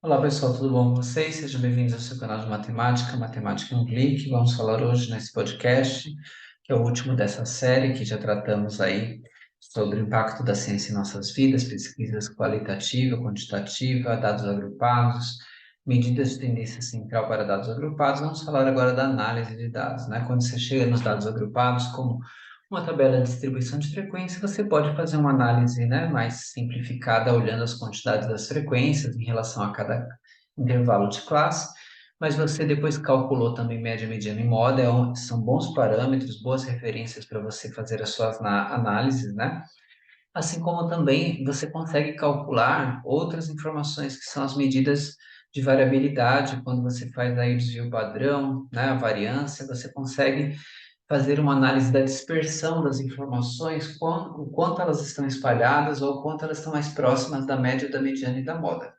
Olá pessoal, tudo bom com vocês? Sejam bem-vindos ao seu canal de matemática, Matemática em um Clique. Vamos falar hoje nesse podcast, que é o último dessa série, que já tratamos aí sobre o impacto da ciência em nossas vidas, pesquisas qualitativa, quantitativa, dados agrupados, medidas de tendência central para dados agrupados. Vamos falar agora da análise de dados, né? Quando você chega nos dados agrupados, como uma tabela de distribuição de frequência, você pode fazer uma análise, né, mais simplificada, olhando as quantidades das frequências em relação a cada intervalo de classe, mas você depois calculou também média, mediana e moda, são bons parâmetros, boas referências para você fazer as suas análises, né? Assim como também você consegue calcular outras informações que são as medidas de variabilidade, quando você faz aí o desvio padrão, né, a variância, você consegue fazer uma análise da dispersão das informações, o quanto elas estão espalhadas ou o quanto elas estão mais próximas da média, da mediana e da moda.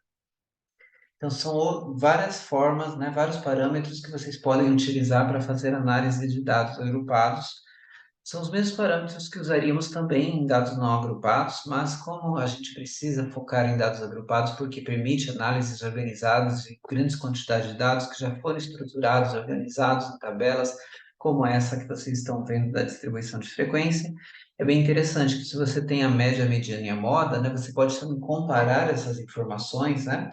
Então, são várias formas, né, vários parâmetros que vocês podem utilizar para fazer análise de dados agrupados. São os mesmos parâmetros que usaríamos também em dados não agrupados, mas como a gente precisa focar em dados agrupados, porque permite análises organizadas de grandes quantidades de dados que já foram estruturados, organizados em tabelas, como essa que vocês estão vendo da distribuição de frequência, é bem interessante que se você tem a média, a mediana e a moda, né, você pode também comparar essas informações, né?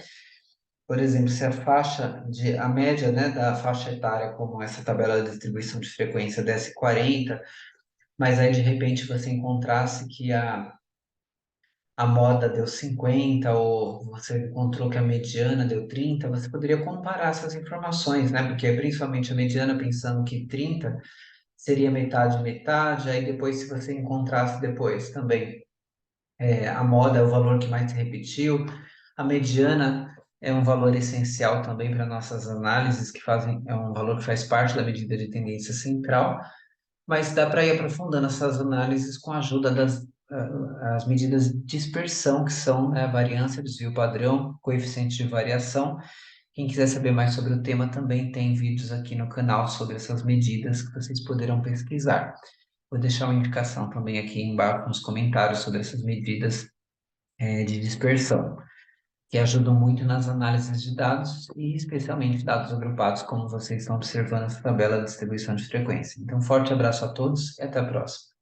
Por exemplo, se a média, né, da faixa etária, como essa tabela de distribuição de frequência desse 40, mas aí de repente você encontrasse que a moda deu 50, ou você encontrou que a mediana deu 30, você poderia comparar essas informações, né? Porque principalmente a mediana pensando que 30 seria metade, metade, aí depois se você encontrasse depois também a moda é o valor que mais se repetiu, a mediana é um valor essencial também para nossas análises, é um valor que faz parte da medida de tendência central, mas dá para ir aprofundando essas análises com a ajuda as medidas de dispersão, que são, né, a variância, desvio padrão, coeficiente de variação. Quem quiser saber mais sobre o tema também tem vídeos aqui no canal sobre essas medidas que vocês poderão pesquisar. Vou deixar uma indicação também aqui embaixo nos comentários sobre essas medidas de dispersão, que ajudam muito nas análises de dados e especialmente dados agrupados, como vocês estão observando essa tabela de distribuição de frequência. Então, forte abraço a todos e até a próxima.